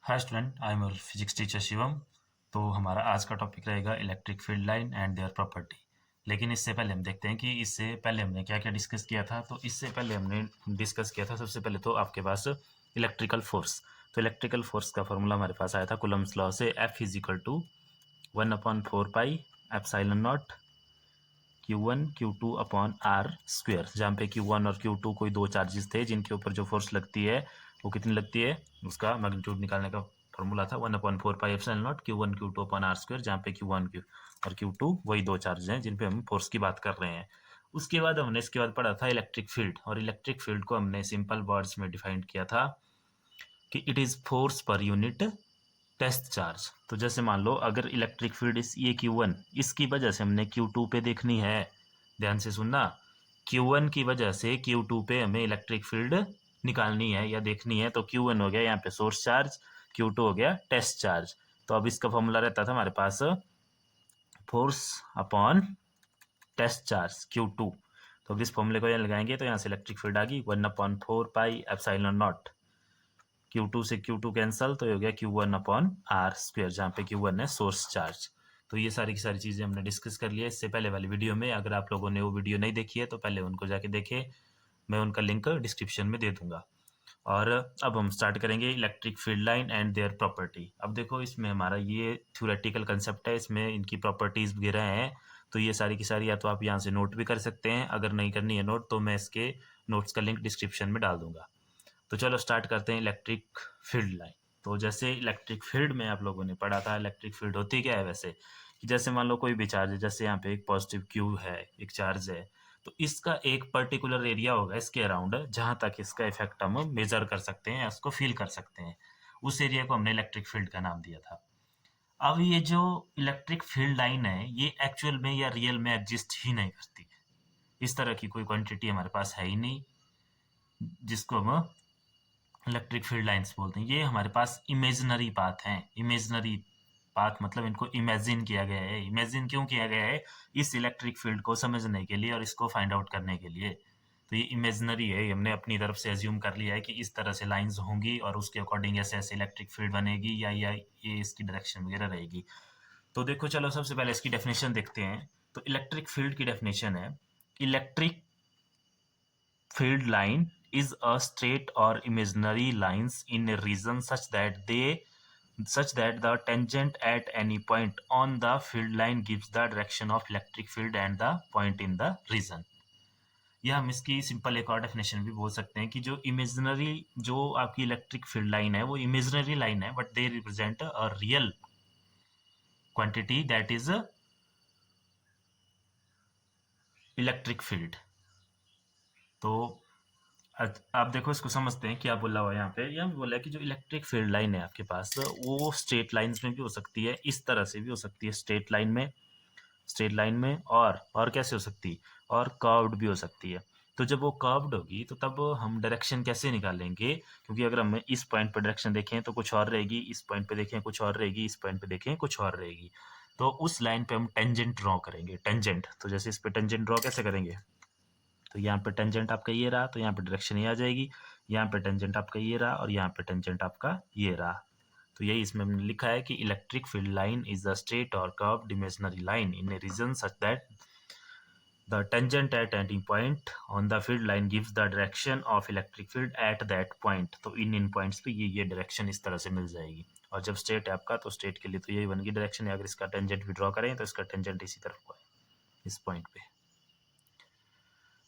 Hi student, I am your physics teacher Shivam. तो हमारा आज का टॉपिक रहेगा electric field line and their property. लेकिन इससे पहले हम देखते हैं कि इससे पहले हमने क्या क्या डिस्कस किया था। तो इससे पहले हमने डिस्कस किया था सबसे पहले तो आपके पास इलेक्ट्रिकल फोर्स। तो इलेक्ट्रिकल फोर्स का फॉर्मूला हमारे पास आया था कूलम्स लॉ से, F is equal to 1/4 pi epsilon not Q1 Q2 upon R square, जहाँ पे Q1 और Q2 कोई दो चार्जेस थे जिनके ऊपर जो फोर्स लगती है वो कितनी लगती है, उसका मैग्नीट्यूड निकालने का फॉर्मूला था 1/4 pi epsilon not Q1 Q2 upon R square, जहाँ पे Q1 और Q2 वही दो चार्ज हैं जिन पे हम फोर्स की बात कर रहे हैं। उसके बाद हमने इसके बाद पढ़ा था इलेक्ट्रिक फील्ड, और इलेक्ट्रिक फील्ड को हमने सिंपल वर्ड्स में डिफाइन किया था कि it is force per unit test charge. तो जैसे मान लो अगर इलेक्ट्रिक फील्ड इस ये Q1, इसकी वजह से हमने Q2 पे देखनी है, ध्यान से सुनना, Q1 की वजह से Q2 पे हमें इलेक्ट्रिक फील्ड निकालनी है या देखनी है। तो Q1 हो गया यहाँ पे सोर्स चार्ज, Q2 हो गया टेस्ट चार्ज। तो अब इसका फॉर्मूला रहता था हमारे पास force upon test charge Q2। तो अब इस फॉर्मूले को यहाँ लगाएंगे तो यहाँ से इलेक्ट्रिक फील्ड आ गई 1/4 पाई एप्सिलॉन नॉट, Q2 से Q2 कैंसल तो हो गया Q1 अपॉन आर स्क्वेयर, जहाँ पे Q1 है सोर्स चार्ज। तो ये सारी की सारी चीज़ें हमने डिस्कस कर लिया इससे पहले वाली वीडियो में। अगर आप लोगों ने वो वीडियो नहीं देखी है तो पहले उनको जाके देखें, मैं उनका लिंक डिस्क्रिप्शन में दे दूंगा। और अब हम स्टार्ट करेंगे electric field line and their property. अब देखो इसमें हमारा ये थ्योरेटिकल कंसेप्ट है, इसमें इनकी प्रॉपर्टीज़ वगैरह हैं। तो ये सारी की सारी या तो आप यहाँ से नोट भी कर सकते हैं, अगर नहीं करनी है नोट तो मैं इसके नोट्स का लिंक डिस्क्रिप्शन में डाल दूंगा। तो चलो स्टार्ट करते हैं इलेक्ट्रिक फील्ड लाइन। तो जैसे इलेक्ट्रिक फील्ड में आप लोगों ने पढ़ा था, इलेक्ट्रिक फील्ड होती क्या है वैसे, कि जैसे मान लो कोई भी चार्ज है, जैसे यहाँ पे एक पॉजिटिव क्यू है, एक चार्ज है, तो इसका एक पर्टिकुलर एरिया होगा इसके अराउंड जहाँ तक इसका इफेक्ट हम मेजर कर सकते हैं या उसको फील कर सकते हैं। उस एरिया को हमने इलेक्ट्रिक फील्ड का नाम दिया था। अब ये जो इलेक्ट्रिक फील्ड लाइन है ये एक्चुअल में या रियल में एग्जिस्ट ही नहीं करती। इस तरह की कोई क्वांटिटी हमारे पास है ही नहीं जिसको हम इलेक्ट्रिक फील्ड लाइंस बोलते हैं। ये हमारे पास इमेजिनरी पाथ हैं। इमेजिनरी पाथ मतलब इनको इमेजिन किया गया है। इमेजिन क्यों किया गया है? इस इलेक्ट्रिक फील्ड को समझने के लिए और इसको फाइंड आउट करने के लिए। तो ये इमेजिनरी है, हमने अपनी तरफ से एज्यूम कर लिया है कि इस तरह से लाइंस होंगी और उसके अकॉर्डिंग ऐसे ऐसे इलेक्ट्रिक फील्ड बनेगी या ये इसकी डायरेक्शन वगैरह रहेगी। तो देखो चलो सबसे पहले इसकी डेफिनेशन देखते हैं। तो इलेक्ट्रिक फील्ड की डेफिनेशन है, electric field line is a straight or imaginary lines in a region such that the tangent at any point on the field line gives the direction of electric field and the point in the region। या हम इसकी simple एक और definition भी बोल सकते हैं कि जो इमेजिनरी जो आपकी इलेक्ट्रिक फील्ड लाइन है वो इमेजिनरी लाइन है, but they represent a real quantity that is electric field. तो आप देखो इसको समझते हैं क्या बोला हुआ है यहाँ पे। यहाँ बोला है कि जो इलेक्ट्रिक फील्ड लाइन है आपके पास वो स्ट्रेट लाइंस में भी हो सकती है, इस तरह से भी हो सकती है स्ट्रेट लाइन में, स्ट्रेट लाइन में, और कैसे हो सकती है, और कर्व्ड भी हो सकती है। तो जब वो कर्व्ड होगी तो तब हम डायरेक्शन कैसे निकालेंगे, क्योंकि अगर हम इस पॉइंट पर डायरेक्शन देखें तो कुछ और रहेगी, इस पॉइंट पे देखें कुछ और रहेगी, इस पॉइंट पे देखें कुछ और रहेगी। तो उस लाइन पे हम टेंजेंट ड्रॉ करेंगे। टेंजेंट, तो जैसे इस पे टेंजेंट ड्रॉ कैसे करेंगे, तो यहाँ पे टेंजेंट आपका ये रहा तो यहाँ पे डायरेक्शन ये आ जाएगी, यहाँ पे टेंजेंट आपका ये रहा और यहाँ पे टेंजेंट आपका ये रहा। तो यही इसमें हमने लिखा है कि electric field line is a straight or curved imaginary line in a region such that the tangent at any point on the field line gives the direction of electric field at that point. तो इन points पे ये direction इस तरह से मिल जाएगी। और जब स्ट्रेट है आपका तो स्ट्रेट के लिए तो यही बन गई डायरेक्शन। अगर इसका टेंजेंट भी ड्रॉ करें तो इसका टेंजेंट इसी तरफ को है, इस पॉइंट पे।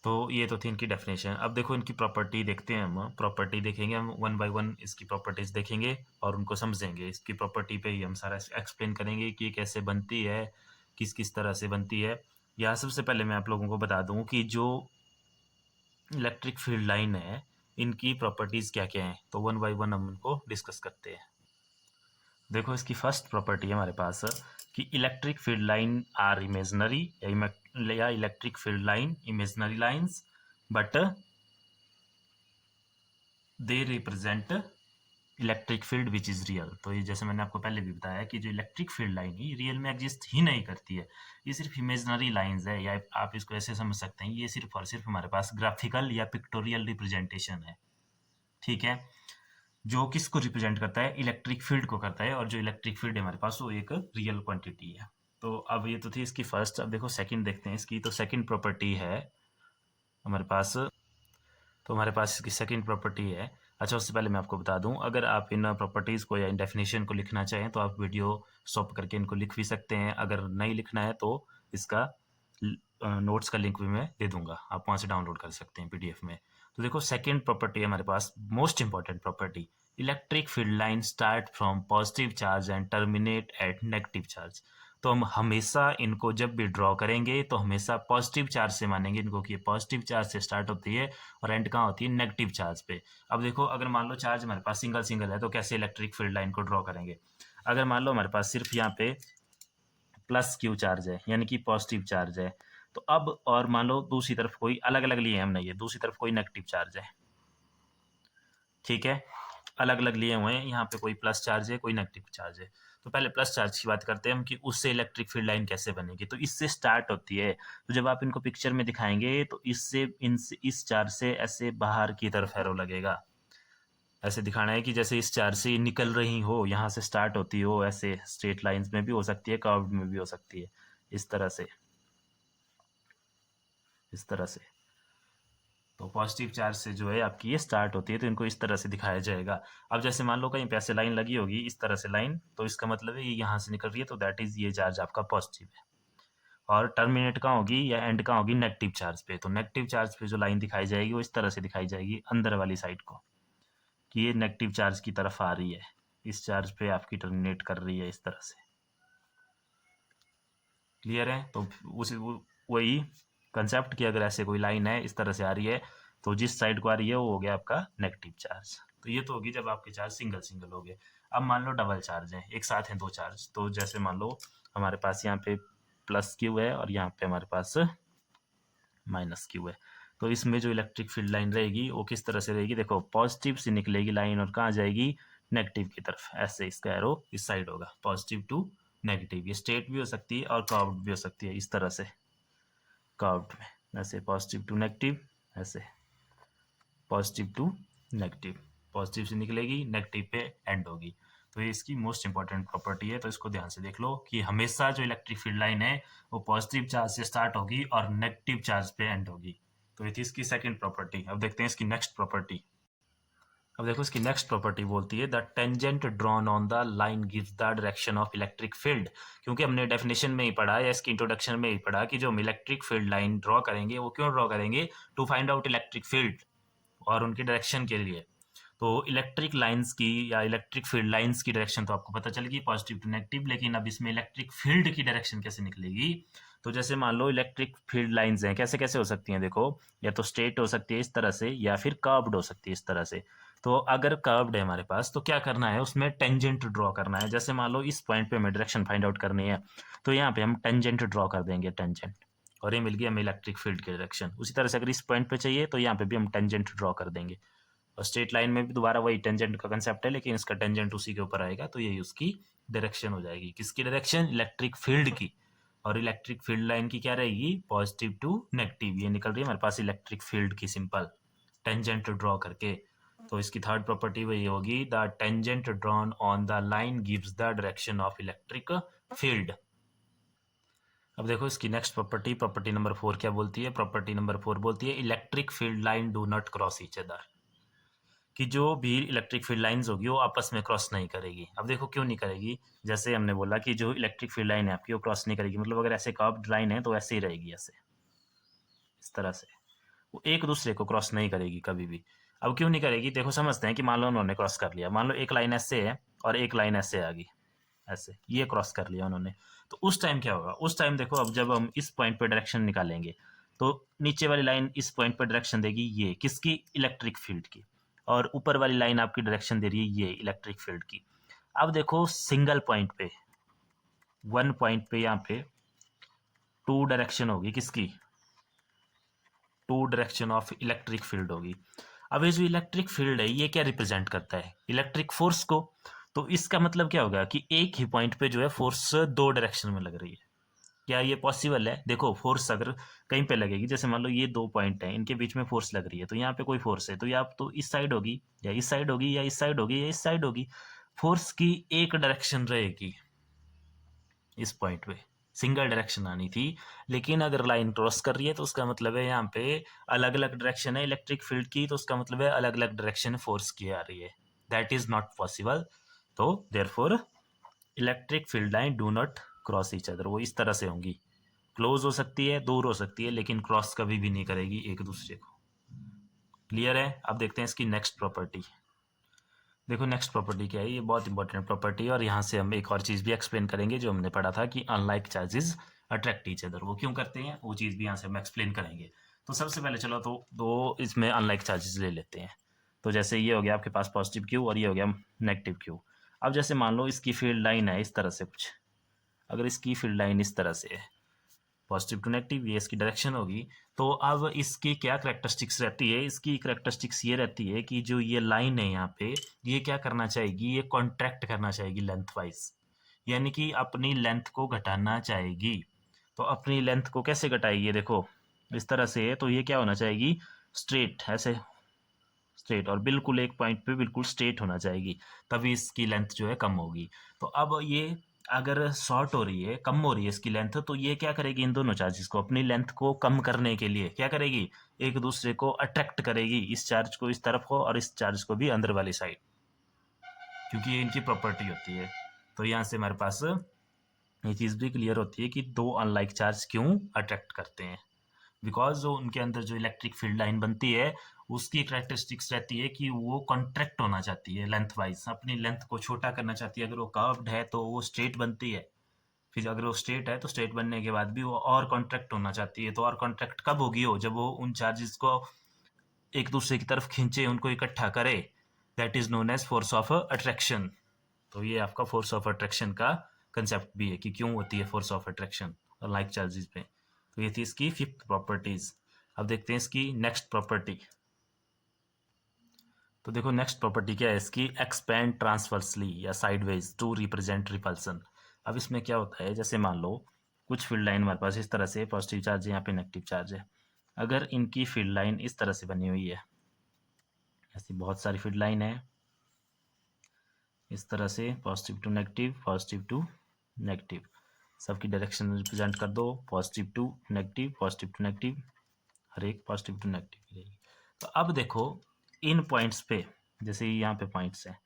तो ये तो थी इनकी डेफिनेशन। अब देखो इनकी प्रॉपर्टी देखते हैं, हम प्रॉपर्टी देखेंगे, हम वन बाय वन इसकी प्रॉपर्टीज देखेंगे और उनको समझेंगे। इसकी प्रॉपर्टी पे ही हम सारा एक्सप्लेन करेंगे कि ये कैसे बनती है, किस किस तरह से बनती है। या सबसे पहले मैं आप लोगों को बता दूं कि जो इलेक्ट्रिक फील्ड लाइन है इनकी प्रॉपर्टीज क्या क्या हैं। तो वन बाय वन हम उनको डिस्कस करते हैं। देखो इसकी फर्स्ट प्रॉपर्टी है हमारे पास कि electric field line are imaginary, या electric field line imaginary lines but they represent electric field which is real. तो ये जैसे मैंने आपको पहले भी बताया कि जो इलेक्ट्रिक फील्ड लाइन है रियल में एग्जिस्ट ही नहीं करती है, ये सिर्फ इमेजनरी लाइंस है, या आप इसको ऐसे समझ सकते हैं ये सिर्फ और सिर्फ हमारे पास ग्राफिकल या पिक्टोरियल रिप्रेजेंटेशन है। ठीक है। जो किसको रिप्रेजेंट करता है, इलेक्ट्रिक फील्ड को करता है, और जो इलेक्ट्रिक फील्ड है हमारे पास वो एक रियल क्वांटिटी है। तो अब ये तो थी इसकी फर्स्ट। अब देखो सेकंड देखते हैं इसकी। तो सेकंड प्रॉपर्टी है हमारे पास, तो हमारे पास इसकी सेकंड प्रॉपर्टी है। अच्छा, उससे पहले मैं आपको बता दूं, अगर आप इन प्रॉपर्टीज़ को या इन डेफिनेशन को लिखना चाहें तो आप वीडियो स्टॉप करके इनको लिख भी सकते हैं। अगर नहीं लिखना है तो इसका नोट्स का लिंक भी मैं दे दूंगा, आप वहाँ से डाउनलोड कर सकते हैं पीडीएफ में। तो देखो सेकेंड प्रॉपर्टी है हमारे पास, most important property, electric field line start from positive charge and terminate at negative charge. तो हम हमेशा इनको जब भी ड्रॉ करेंगे तो हमेशा पॉजिटिव चार्ज से मानेंगे इनको, कि पॉजिटिव चार्ज से स्टार्ट होती है और एंड कहाँ होती है, नेगेटिव चार्ज पे। अब देखो अगर मान लो चार्ज हमारे पास सिंगल सिंगल है तो कैसे इलेक्ट्रिक फील्ड लाइन को ड्रॉ करेंगे। अगर मान लो हमारे पास सिर्फ यहाँ पे प्लस क्यू चार्ज है, यानी कि पॉजिटिव चार्ज है, तो अब और मान लो दूसरी तरफ कोई अलग अलग लिए हमने, ये दूसरी तरफ कोई नेगेटिव चार्ज है, ठीक है, अलग अलग लिए हुए हैं, यहाँ पे कोई प्लस चार्ज है कोई नेगेटिव चार्ज है। तो पहले प्लस चार्ज की बात करते हैं हम, कि उससे इलेक्ट्रिक फील्ड लाइन कैसे बनेगी। तो इससे स्टार्ट होती है, तो जब आप इनको पिक्चर में दिखाएंगे तो इससे इस चार्ज से ऐसे बाहर की तरफ एरो लगेगा। ऐसे दिखाना है कि जैसे इस चार्ज से निकल रही हो, यहाँ से स्टार्ट होती हो, ऐसे स्ट्रेट लाइंस में भी हो सकती है, कर्व्ड में भी हो सकती है, इस तरह से, इस तरह से। तो पॉजिटिव चार्ज से जो है आपकी ये स्टार्ट होती है, तो इनको इस तरह से दिखाया जाएगा। अब जैसे मान लो कहीं पे ऐसे लाइन लगी होगी, इस तरह से लाइन, तो इसका मतलब है ये यहाँ से निकल रही है, तो दैट इज ये चार्ज आपका पॉजिटिव है। और टर्मिनेट कहाँ होगी या एंड कहाँ होगी, नेगेटिव चार्ज पे। तो नेगेटिव चार्ज पे जो लाइन दिखाई जाएगी वो इस तरह से दिखाई जाएगी अंदर वाली साइड को, कि ये नेगेटिव चार्ज की तरफ आ रही है, इस चार्ज पे आपकी टर्मिनेट कर रही है, इस तरह से। क्लियर है? तो उस वही कंसेप्ट कि अगर ऐसे कोई लाइन है इस तरह से आ रही है, तो जिस साइड को आ रही है वो हो गया आपका नेगेटिव चार्ज। तो ये तो होगी जब आपके चार्ज सिंगल सिंगल हो गए। अब मान लो डबल चार्ज है, एक साथ हैं दो चार्ज, तो जैसे मान लो हमारे पास यहाँ पे प्लस क्यू है और यहाँ पे हमारे पास माइनस क्यू है। तो इसमें जो इलेक्ट्रिक फील्ड लाइन रहेगी वो किस तरह से रहेगी, देखो पॉजिटिव से निकलेगी लाइन और कहाँ जाएगी, नेगेटिव की तरफ। ऐसे इसका एरो इस साइड होगा, पॉजिटिव टू नेगेटिव। ये स्ट्रेट भी हो सकती है और कर्व्ड भी हो सकती है, इस तरह से कर्व्ड में, ऐसे पॉजिटिव टू नेगेटिव, ऐसे पॉजिटिव टू नेगेटिव, पॉजिटिव से निकलेगी नेगेटिव पे एंड होगी। तो ये इसकी मोस्ट इंपॉर्टेंट प्रॉपर्टी है, तो इसको ध्यान से देख लो कि हमेशा जो इलेक्ट्रिक फील्ड लाइन है वो पॉजिटिव चार्ज से स्टार्ट होगी और नेगेटिव चार्ज पे एंड होगी। तो ये थी इसकी सेकंड प्रॉपर्टी। अब देखते हैं इसकी नेक्स्ट प्रॉपर्टी। अब देखो इसकी नेक्स्ट प्रॉपर्टी बोलती है the tangent drawn on the line gives the direction of electric field. क्योंकि हमने डेफिनेशन में ही पढ़ा या इसकी इंट्रोडक्शन में ही पढ़ा कि जो हम इलेक्ट्रिक फील्ड लाइन ड्रॉ करेंगे वो क्यों ड्रॉ करेंगे, to find out electric field और उनकी डायरेक्शन के लिए। तो इलेक्ट्रिक लाइंस की या इलेक्ट्रिक फील्ड लाइंस की डायरेक्शन तो आपको पता चलेगी पॉजिटिव टू नेगेटिव, लेकिन अब इसमें इलेक्ट्रिक फील्ड की डायरेक्शन कैसे निकलेगी। तो जैसे मान लो इलेक्ट्रिक फील्ड लाइंस हैं, कैसे कैसे हो सकती हैं, देखो या तो स्ट्रेट हो सकती है इस तरह से, या फिर कर्व्ड हो सकती है इस तरह से। तो अगर कर्व्ड है हमारे पास तो क्या करना है, उसमें टेंजेंट ड्रॉ करना है। जैसे मान लो इस पॉइंट पे हमें डायरेक्शन फाइंड आउट करनी है, तो यहाँ पे हम टेंजेंट ड्रॉ कर देंगे, टेंजेंट, और ये मिल गया हमें इलेक्ट्रिक फील्ड की डायरेक्शन। उसी तरह से अगर इस पॉइंट पे चाहिए तो यहाँ पे भी हम टेंजेंट ड्रॉ कर देंगे। और स्ट्रेट लाइन में भी दोबारा वही टेंजेंट का कंसेप्ट है, लेकिन इसका टेंजेंट उसी के ऊपर आएगा, तो यही उसकी डायरेक्शन हो जाएगी। किसकी डायरेक्शन, इलेक्ट्रिक फील्ड की। और इलेक्ट्रिक फील्ड लाइन की क्या रहेगी, पॉजिटिव टू नेगेटिव। ये निकल रही है हमारे पास इलेक्ट्रिक फील्ड की सिंपल टेंजेंट ड्रॉ करके। तो इसकी थर्ड प्रॉपर्टी वही होगी, the tangent drawn on the line gives the direction of electric field. अब देखो इसकी नेक्स्ट प्रॉपर्टी, प्रॉपर्टी नंबर 4 क्या बोलती है, प्रॉपर्टी नंबर 4 बोलती है electric field line do not cross each other. कि जो भी इलेक्ट्रिक फील्ड लाइंस होगी वो आपस में क्रॉस नहीं करेगी। अब देखो क्यों नहीं करेगी, जैसे हमने बोला कि जो इलेक्ट्रिक फील्ड लाइन है आपकी वो क्रॉस नहीं करेगी, मतलब अगर ऐसे कर्व्ड लाइन है तो ऐसे ही रहेगी, ऐसे इस तरह से, वो एक दूसरे को क्रॉस नहीं करेगी कभी भी। अब क्यों नहीं करेगी, देखो समझते हैं कि मान लो उन्होंने क्रॉस कर लिया, मान लो एक लाइन ऐसे है और एक लाइन ऐसे आ गई, ऐसे ये क्रॉस कर लिया उन्होंने, तो उस टाइम क्या होगा, उस टाइम देखो अब जब हम इस पॉइंट पे डायरेक्शन निकालेंगे तो नीचे वाली लाइन इस पॉइंट पे डायरेक्शन देगी, ये किसकी, इलेक्ट्रिक फील्ड की, और ऊपर वाली लाइन आपकी डायरेक्शन दे रही है ये इलेक्ट्रिक फील्ड की। अब देखो सिंगल पॉइंट पे, वन पॉइंट पे यहाँ पे टू डायरेक्शन होगी, किसकी, two direction of electric field होगी। अब ये जो इलेक्ट्रिक फील्ड है ये क्या रिप्रेजेंट करता है, इलेक्ट्रिक फोर्स को। तो इसका मतलब क्या होगा कि एक ही पॉइंट पे जो है फोर्स दो डायरेक्शन में लग रही है, क्या ये पॉसिबल है? देखो फोर्स अगर कहीं पे लगेगी, जैसे मान लो ये 2 पॉइंट हैं, इनके बीच में फोर्स लग रही है, तो यहाँ पे कोई फोर्स है, तो या तो इस साइड होगी या इस साइड होगी या इस साइड होगी या इस साइड होगी। फोर्स की एक डायरेक्शन रहेगी इस पॉइंट पे, सिंगल डायरेक्शन आनी थी। लेकिन अगर लाइन क्रॉस कर रही है तो उसका मतलब है यहाँ पे अलग अलग डायरेक्शन है इलेक्ट्रिक फील्ड की, तो उसका मतलब है अलग अलग डायरेक्शन फोर्स की आ रही है। That is not possible. तो therefore electric field line do not cross each other. वो इस तरह से होंगी, क्लोज हो सकती है, दूर हो सकती है, लेकिन क्रॉस कभी भी नहीं करेगी एक दूसरे को। क्लियर है? अब देखते हैं इसकी नेक्स्ट प्रॉपर्टी। देखो नेक्स्ट प्रॉपर्टी क्या है, ये बहुत इंपॉर्टेंट प्रॉपर्टी है, और यहाँ से हम एक और चीज़ भी एक्सप्लेन करेंगे जो हमने पढ़ा था कि unlike charges attract each other. वो क्यों करते हैं वो चीज़ भी यहाँ से हम एक्सप्लेन करेंगे। तो सबसे पहले चलो तो दो इसमें अनलाइक चार्जेस ले लेते हैं। तो जैसे ये हो गया आपके पास पॉजिटिव क्यू और ये हो गया नेगेटिव क्यू। अब जैसे मान लो इसकी फील्ड लाइन है इस तरह से कुछ, अगर इसकी फील्ड लाइन इस तरह से है, पॉजिटिव टू नेगेटिव, ये इसकी डायरेक्शन होगी। तो अब इसकी क्या करेक्टरिस्टिक्स रहती है, इसकी करेक्टरिस्टिक्स ये रहती है कि जो ये लाइन है यहाँ पे, ये क्या करना चाहेगी, ये कॉन्ट्रैक्ट करना चाहेगी लेंथ वाइज, यानी कि अपनी लेंथ को घटाना चाहेगी। तो अपनी लेंथ को कैसे घटाएगी, देखो इस तरह से है, तो ये क्या होना चाहेगी, स्ट्रेट, ऐसे स्ट्रेट, और बिल्कुल एक पॉइंट पे बिल्कुल स्ट्रेट होना चाहिए, तभी इसकी लेंथ जो है कम होगी। तो अब ये अगर शॉर्ट हो रही है, कम हो रही है इसकी लेंथ, तो ये क्या करेगी, इन दोनों चार्जेस को अपनी लेंथ को कम करने के लिए क्या करेगी, एक दूसरे को अट्रैक्ट करेगी, इस चार्ज को इस तरफ को और इस चार्ज को भी अंदर वाली साइड, क्योंकि ये इनकी प्रॉपर्टी होती है। तो यहाँ से हमारे पास ये चीज़ भी क्लियर होती है कि दो अनलाइक चार्ज क्यों अट्रैक्ट करते हैं। बिकॉज जो उनके अंदर जो इलेक्ट्रिक फील्ड लाइन बनती है, उसकी करेक्टरिस्टिक्स रहती है कि वो कॉन्ट्रैक्ट होना चाहती है लेंथ वाइज, अपनी लेंथ को छोटा करना चाहती है। अगर वो कर्व्ड है तो वो स्ट्रेट बनती है, फिर अगर वो स्ट्रेट है तो स्ट्रेट बनने के बाद भी वो और कॉन्ट्रैक्ट होना चाहती है। तो और कॉन्ट्रैक्ट कब होगी, हो जब वो उन चार्जेस को एक दूसरे की तरफ खींचे, उनको इकट्ठा करे। That is known as force of attraction. तो ये आपका फोर्स ऑफ अट्रैक्शन का कंसेप्ट भी है कि क्यों होती है force of attraction like charges पे। तो ये थी इसकी फिफ्थ प्रॉपर्टीज। अब देखते हैं इसकी नेक्स्ट प्रॉपर्टी। तो देखो नेक्स्ट प्रॉपर्टी क्या है इसकी, एक्सपेंड ट्रांसवर्सली या साइडवेज टू रिप्रेजेंट रिपल्सन। अब इसमें क्या होता है, जैसे मान लो कुछ फील्ड लाइन हमारे पास इस तरह से पॉजिटिव चार्ज है, यहाँ पे नेगेटिव चार्ज है। अगर इनकी फील्ड लाइन इस तरह से बनी हुई है, ऐसी बहुत सारी फील्ड लाइन है इस तरह से, positive to negative, positive to negative, सबकी डायरेक्शन रिप्रेजेंट कर दो, positive to negative, positive to negative, हर एक पॉजिटिव टू नेगेटिव रहेगी। तो अब देखो इन पॉइंट्स पे, जैसे यहाँ पे पॉइंट्स हैं,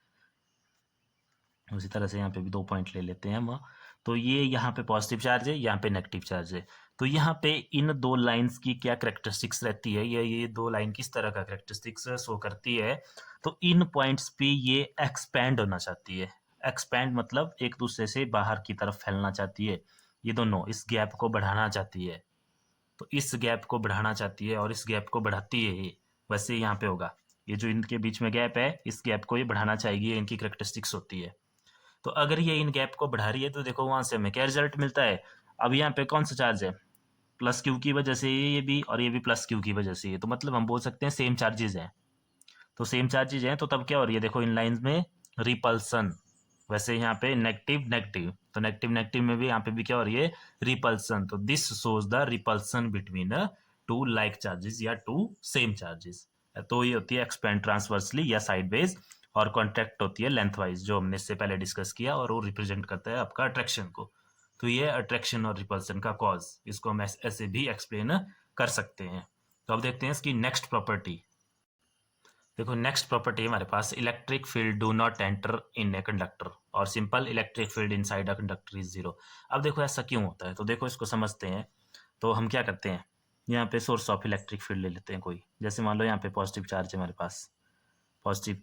उसी तरह से यहाँ पे भी 2 पॉइंट ले लेते हैं हम। तो ये यहाँ पे पॉजिटिव चार्ज है, यहाँ पे नेगेटिव चार्ज है। तो यहाँ पे इन दो लाइंस की क्या करेक्टरिस्टिक्स रहती है, ये दो लाइन किस तरह का करेक्टरिस्टिक्स शो करती है। तो इन पॉइंट्स पे ये एक्सपैंड होना चाहती है। एक्सपैंड मतलब एक दूसरे से बाहर की तरफ फैलना चाहती है, ये दोनों इस गैप को बढ़ाना चाहती है। तो इस गैप को बढ़ाना चाहती है और इस गैप को बढ़ाती है ये। वैसे यहाँ पे होगा, ये जो इनके बीच में गैप है, इस गैप को ये बढ़ाना चाहिए, इनकी करेक्टरिस्टिक्स होती है। तो अगर ये इन गैप को बढ़ा रही है तो देखो वहां से हमें क्या रिजल्ट मिलता है। अब यहाँ पे कौन सा चार्ज है, प्लस क्यू की वजह से ये भी, और ये भी प्लस क्यू की वजह से ये, तो मतलब हम बोल सकते हैं सेम चार्जेज हैं। तो सेम चार्जेज हैं तो तब क्या हो रही है, देखो इन लाइंस में रिपल्सन। वैसे यहाँ पे नेगेटिव नेगेटिव, तो नेगेटिव नेगेटिव में भी यहाँ पे भी क्या हो रही है, रिपल्सन। तो this shows the repulsion between two like charges या टू सेम चार्जेस। तो ये होती है एक्सपेंड ट्रांसवर्सली या साइडवेज, और कॉन्ट्रैक्ट होती है लेंथ वाइज, जो हमने इससे पहले डिस्कस किया, और वो रिप्रेजेंट करता है आपका अट्रैक्शन को। तो ये अट्रैक्शन और रिपल्सन का कॉज, इसको हम ऐसे भी एक्सप्लेन कर सकते हैं। तो अब देखते हैं इसकी नेक्स्ट प्रॉपर्टी। देखो नेक्स्ट प्रॉपर्टी हमारे पास, electric field do not enter in a conductor or simple electric field inside a conductor is zero. अब देखो ऐसा क्यों होता है, तो देखो इसको समझते हैं। तो हम क्या करते हैं, यहाँ पे सोर्स ऑफ इलेक्ट्रिक फील्ड ले लेते हैं कोई, जैसे मान लो यहाँ पे पॉजिटिव चार्ज है हमारे पास, पॉजिटिव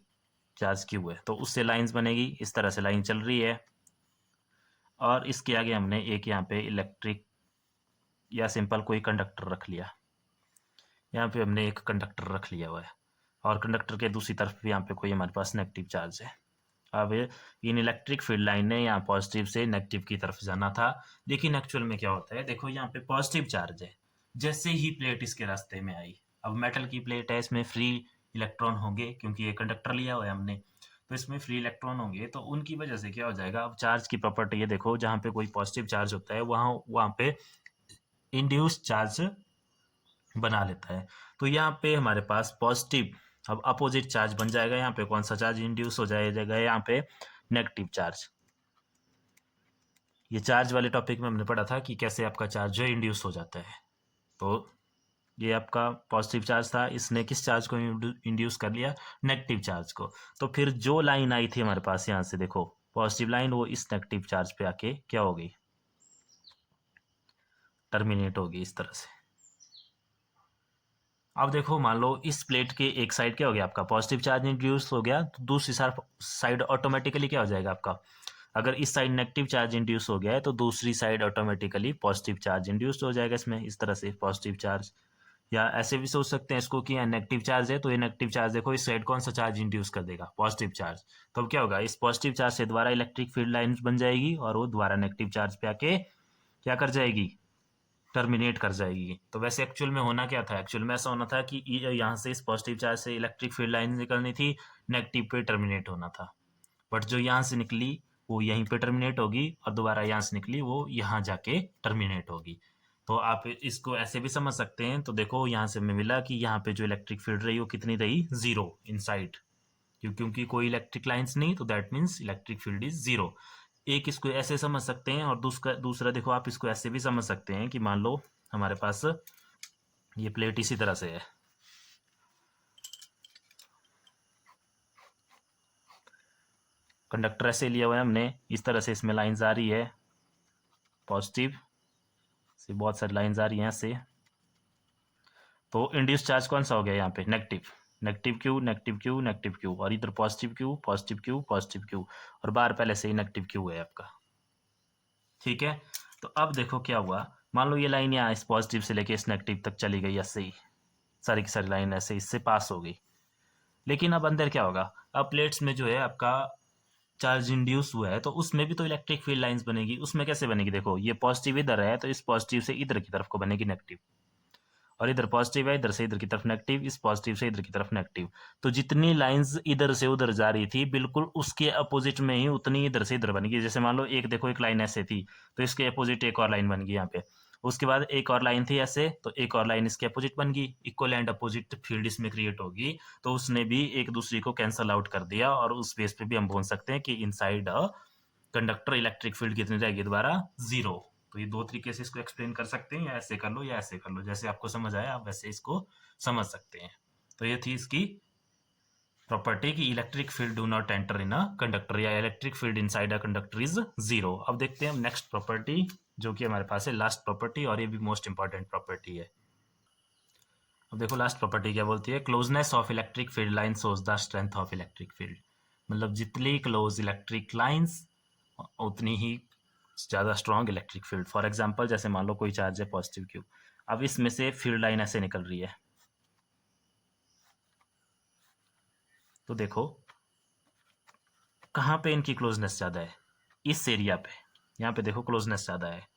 चार्ज क्यू है, तो उससे लाइंस बनेगी, इस तरह से लाइन चल रही है, और इसके आगे हमने एक यहाँ पे इलेक्ट्रिक या सिंपल कोई कंडक्टर रख लिया, यहाँ पे हमने एक कंडक्टर रख लिया हुआ है, और कंडक्टर के दूसरी तरफ भी यहाँ पे कोई हमारे पास नेगेटिव चार्ज है। अब इन इलेक्ट्रिक फील्ड लाइन ने यहाँ पॉजिटिव से नेगेटिव की तरफ जाना था, लेकिन एक्चुअल में क्या होता है, देखो यहाँ पे पॉजिटिव चार्ज है, जैसे ही प्लेट इसके रास्ते में आई, अब मेटल की प्लेट है, इसमें फ्री इलेक्ट्रॉन होंगे क्योंकि ये कंडक्टर लिया हुआ है हमने, तो इसमें फ्री इलेक्ट्रॉन होंगे, तो उनकी वजह से क्या हो जाएगा, अब चार्ज की प्रॉपर्टी ये देखो, जहाँ पे कोई पॉजिटिव चार्ज होता है वहाँ वहाँ पे इंड्यूस चार्ज बना लेता है। तो यहाँ पे हमारे पास पॉजिटिव, अब अपोजिट चार्ज बन जाएगा, यहाँ पे कौन सा चार्ज इंड्यूस हो जाएगा, यहाँ पे नेगेटिव चार्ज। ये चार्ज वाले टॉपिक में हमने पढ़ा था कि कैसे आपका चार्ज जो इंड्यूस हो जाता है। तो ये आपका पॉजिटिव चार्ज था, इसने किस चार्ज को इंड्यूस कर लिया, नेगेटिव चार्ज को। तो फिर जो लाइन आई थी हमारे पास यहाँ से देखो पॉजिटिव लाइन, वो इस नेगेटिव चार्ज पे आके क्या हो गई, टर्मिनेट होगी इस तरह से। अब देखो मान लो इस प्लेट के एक साइड क्या हो गया, आपका पॉजिटिव चार्ज इंड्यूस हो गया, तो दूसरी साइड ऑटोमेटिकली क्या हो जाएगा आपका, अगर इस साइड नेगेटिव चार्ज इंड्यूस हो गया है तो दूसरी side automatically positive charge induce हो जाएगा इसमें, इस तरह से पॉजिटिव चार्ज। या ऐसे भी सोच सकते हैं इसको कि यहाँ नेगेटिव चार्ज है, तो ये नेगेटिव चार्ज देखो इस साइड कौन सा चार्ज इंड्यूस कर देगा, पॉजिटिव चार्ज। तो अब क्या होगा, इस पॉजिटिव चार्ज से दोबारा इलेक्ट्रिक फील्ड लाइन बन जाएगी और वो दोबारा नेगेटिव चार्ज पे आके क्या कर जाएगी, टर्मिनेट कर जाएगी। तो वैसे एक्चुअल में होना क्या था, एक्चुअल में ऐसा होना था कि यहाँ से इस पॉजिटिव चार्ज से इलेक्ट्रिक फील्ड लाइन निकलनी थी, नेगेटिव पे टर्मिनेट होना था, बट जो यहाँ से निकली वो यहीं पे टर्मिनेट होगी और दोबारा यहाँ से निकली वो यहाँ जाके टर्मिनेट होगी। तो आप इसको ऐसे भी समझ सकते हैं, तो देखो यहाँ से हमें मिला कि यहाँ पे जो इलेक्ट्रिक फील्ड रही वो कितनी रही, जीरो इनसाइड, क्योंकि कोई इलेक्ट्रिक लाइंस नहीं, तो that means electric field is zero. एक इसको ऐसे समझ सकते हैं, और दूसरा देखो आप इसको ऐसे भी समझ सकते हैं कि मान लो हमारे पास ये प्लेट इसी तरह से है, कंडक्टर ऐसे लिया हुआ है हमने, इस तरह से इसमें लाइंस आ रही है, पॉजिटिव से बहुत सारी लाइंस आ रही हैं ऐसे। तो इंड्यूस चार्ज कौन सा हो गया यहाँ पे, negative, negative Q, negative Q, negative Q, और इधर positive Q, positive Q, positive Q, और बाहर पहले से ही नेगेटिव क्यू है आपका। ठीक है, तो अब देखो क्या हुआ, मान लो ये लाइन यहाँ इस पॉजिटिव से लेके इस नेगेटिव तक चली गई, ऐसे ही सारी की सारी लाइन ऐसे इससे पास हो गई। लेकिन अब अंदर क्या होगा, अब प्लेट्स में जो है आपका चार्ज इंड्यूस हुआ है, तो उसमें भी तो इलेक्ट्रिक फील्ड लाइंस बनेगी। उसमें कैसे बनेगी, देखो ये पॉजिटिव इधर है तो इस पॉजिटिव से इधर की तरफ को बनेगी नेगेटिव, और इधर पॉजिटिव है, इधर से इधर की तरफ नेगेटिव, इस पॉजिटिव से इधर की तरफ नेगेटिव। तो जितनी लाइंस इधर से उधर जा रही थी बिल्कुल उसके अपोजिट में ही उतनी इधर से इधर बनेगी। जैसे मान लो एक देखो एक लाइन ऐसे थी, तो इसके अपोजिट एक और लाइन बन गई यहाँ पे, उसके बाद एक और लाइन थी ऐसे, तो एक और लाइन इसके अपोजिट बन गई, इक्वल एंड अपोजिट फील्ड इसमें क्रिएट होगी। तो उसने भी एक दूसरे को कैंसल आउट कर दिया, और उस बेस पे भी हम बोल सकते हैं कि inside a conductor electric field कितनी रहेगी, दोबारा जीरो। तो ये दो तरीके से इसको एक्सप्लेन कर सकते हैं, या ऐसे कर लो या ऐसे कर लो, जैसे आपको समझ आया आप वैसे इसको समझ सकते हैं। तो ये थी इसकी प्रॉपर्टी कि electric field do not enter in a conductor, या electric field inside a conductor is zero. अब देखते हैं हम नेक्स्ट प्रॉपर्टी, जो कि हमारे पास है लास्ट प्रॉपर्टी, और ये भी मोस्ट इंपॉर्टेंट प्रॉपर्टी है। अब देखो लास्ट प्रॉपर्टी क्या बोलती है, closeness of electric field line shows the strength of electric field. मतलब जितनी क्लोज इलेक्ट्रिक लाइंस उतनी ही ज़्यादा strong electric field. For example जैसे मान लो कोई चार्ज है पॉजिटिव क्यू, अब इसमें से फील्ड लाइन ऐसे निकल रही है, तो देखो कहाँ पे इनकी क्लोजनेस ज़्यादा है, इस एरिया पे, यहाँ पे देखो क्लोजनेस ज़्यादा है।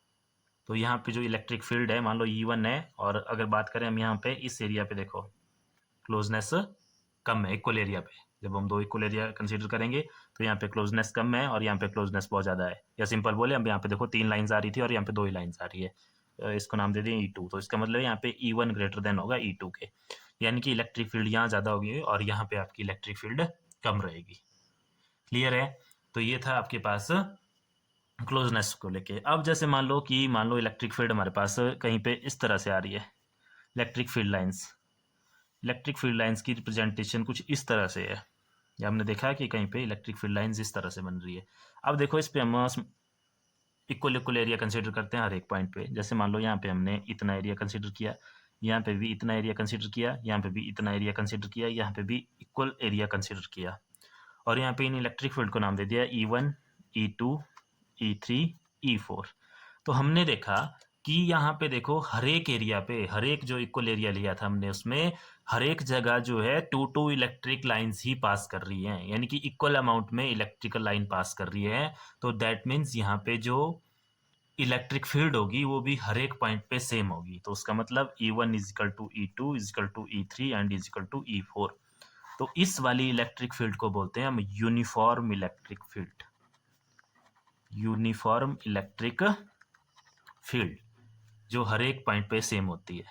तो यहाँ पे जो इलेक्ट्रिक फील्ड है मान लो E1 है, और अगर बात करें हम यहाँ पे इस एरिया पे देखो क्लोजनेस कम है, इक्वल एरिया पे। जब हम दो इक्वल एरिया कंसीडर करेंगे तो यहाँ पे क्लोजनेस कम है और यहाँ पे क्लोजनेस बहुत ज़्यादा है। या सिंपल बोले हम यहाँ पे देखो तीन लाइंस आ रही थी और यहाँ पे दो ही लाइंस आ रही है, इसको नाम दे दें E2। तो इसका मतलब यहाँ पे E1 ग्रेटर देन होगा E2 के, यानी कि इलेक्ट्रिक फील्ड यहाँ ज़्यादा होगी और यहाँ पे आपकी इलेक्ट्रिक फील्ड कम रहेगी। क्लियर है? तो ये था आपके पास क्लोजनेस को लेके। अब जैसे मान लो इलेक्ट्रिक फील्ड हमारे पास कहीं पे इस तरह से आ रही है, electric field lines, electric field lines की रिप्रेजेंटेशन कुछ इस तरह से है, या हमने देखा कि कहीं पे इलेक्ट्रिक फील्ड लाइंस इस तरह से बन रही है। अब देखो इस पे हम इक्वल इक्वल एरिया कंसीडर करते हैं हर एक पॉइंट पे। जैसे मान लो यहाँ पे हमने इतना एरिया कंसीडर किया, यहाँ पे भी इतना एरिया कंसीडर किया, यहाँ पे भी इतना एरिया कंसीडर किया, यहाँ पे भी इक्वल एरिया कंसीडर किया, और यहाँ पे इन इलेक्ट्रिक फील्ड को नाम दे दिया E1, E2, E3, E4। तो हमने देखा कि यहाँ पे देखो हर एक एरिया पे, हर एक जो इक्वल एरिया लिया था हमने उसमें हर एक जगह जो है टू इलेक्ट्रिक लाइंस ही पास कर रही हैं, यानी कि इक्वल अमाउंट में इलेक्ट्रिकल लाइन पास कर रही है। तो दैट मीन्स यहाँ पे जो इलेक्ट्रिक फील्ड होगी वो भी हर एक पॉइंट पे सेम होगी। तो उसका मतलब E1 equal to E2 equal to E3 and equal to E4। तो इस वाली इलेक्ट्रिक फील्ड को बोलते हैं हम uniform electric field. Uniform electric field जो हर एक पॉइंट पे सेम होती है।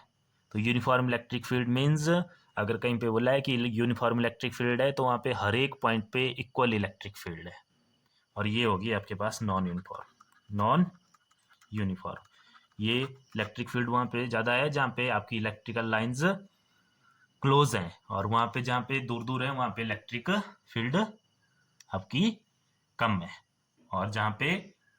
तो यूनिफॉर्म इलेक्ट्रिक फील्ड मीन्स अगर कहीं पे बोला है कि यूनिफॉर्म इलेक्ट्रिक फील्ड है तो वहाँ पे हर एक पॉइंट पे इक्वल इलेक्ट्रिक फील्ड है। और ये होगी आपके पास नॉन यूनिफॉर्म। नॉन यूनिफॉर्म ये इलेक्ट्रिक फील्ड वहाँ पे ज़्यादा है जहाँ पे आपकी इलेक्ट्रिकल लाइंस क्लोज हैं, और वहाँ पे जहाँ पे दूर दूर है वहाँ पे इलेक्ट्रिक फील्ड आपकी कम है, और जहाँ पे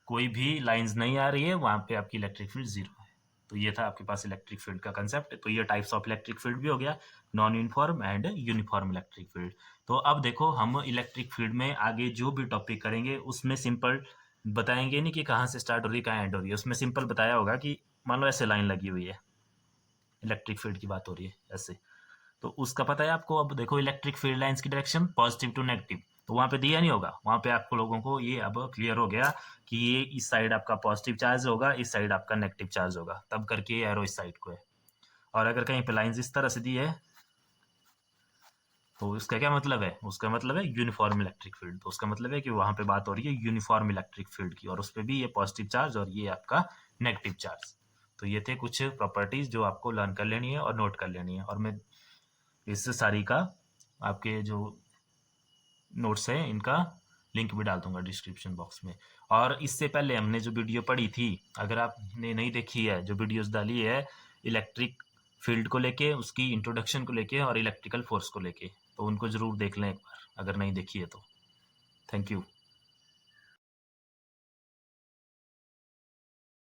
कोई भी लाइंस नहीं आ रही है वहाँ पे आपकी इलेक्ट्रिक फील्ड जीरो है। तो ये था आपके पास इलेक्ट्रिक फील्ड का कंसेप्ट। तो ये टाइप्स ऑफ इलेक्ट्रिक फील्ड भी हो गया, non uniform and uniform electric field. तो अब देखो हम इलेक्ट्रिक फील्ड में आगे जो भी टॉपिक करेंगे उसमें सिंपल बताएंगे नहीं कि कहाँ से स्टार्ट हो रही है कहाँ एंड हो रही है। उसमें सिंपल बताया होगा कि मान लो ऐसे लाइन लगी हुई है, इलेक्ट्रिक फील्ड की बात हो रही है ऐसे, तो उसका पता है आपको। अब देखो इलेक्ट्रिक फील्ड लाइंस की डायरेक्शन पॉजिटिव टू नेगेटिव, तो वहाँ पे दिया नहीं होगा, वहाँ पे आपको लोगों को ये अब क्लियर हो गया कि ये इस साइड आपका पॉजिटिव चार्ज होगा, इस साइड आपका नेगेटिव चार्ज होगा, तब करके ये एरो इस साइड को है। और अगर कहीं पे लाइंस इस तरह से दी है तो उसका क्या मतलब है, उसका मतलब है यूनिफॉर्म इलेक्ट्रिक फील्ड। तो उसका मतलब है कि वहाँ पे बात हो रही है यूनिफॉर्म इलेक्ट्रिक फील्ड की, और उस पर भी ये पॉजिटिव चार्ज और ये आपका नेगेटिव चार्ज। तो ये थे कुछ प्रॉपर्टीज जो आपको लर्न कर लेनी है और नोट कर लेनी है, और मैं इस सारी का आपके जो नोट्स है इनका लिंक भी डाल दूंगा डिस्क्रिप्शन बॉक्स में। और इससे पहले हमने जो वीडियो पढ़ी थी, अगर आपने नहीं देखी है, जो वीडियोस डाली है इलेक्ट्रिक फील्ड को लेके, उसकी इंट्रोडक्शन को लेके और इलेक्ट्रिकल फोर्स को लेके, तो उनको ज़रूर देख लें एक बार अगर नहीं देखी है तो। Thank you.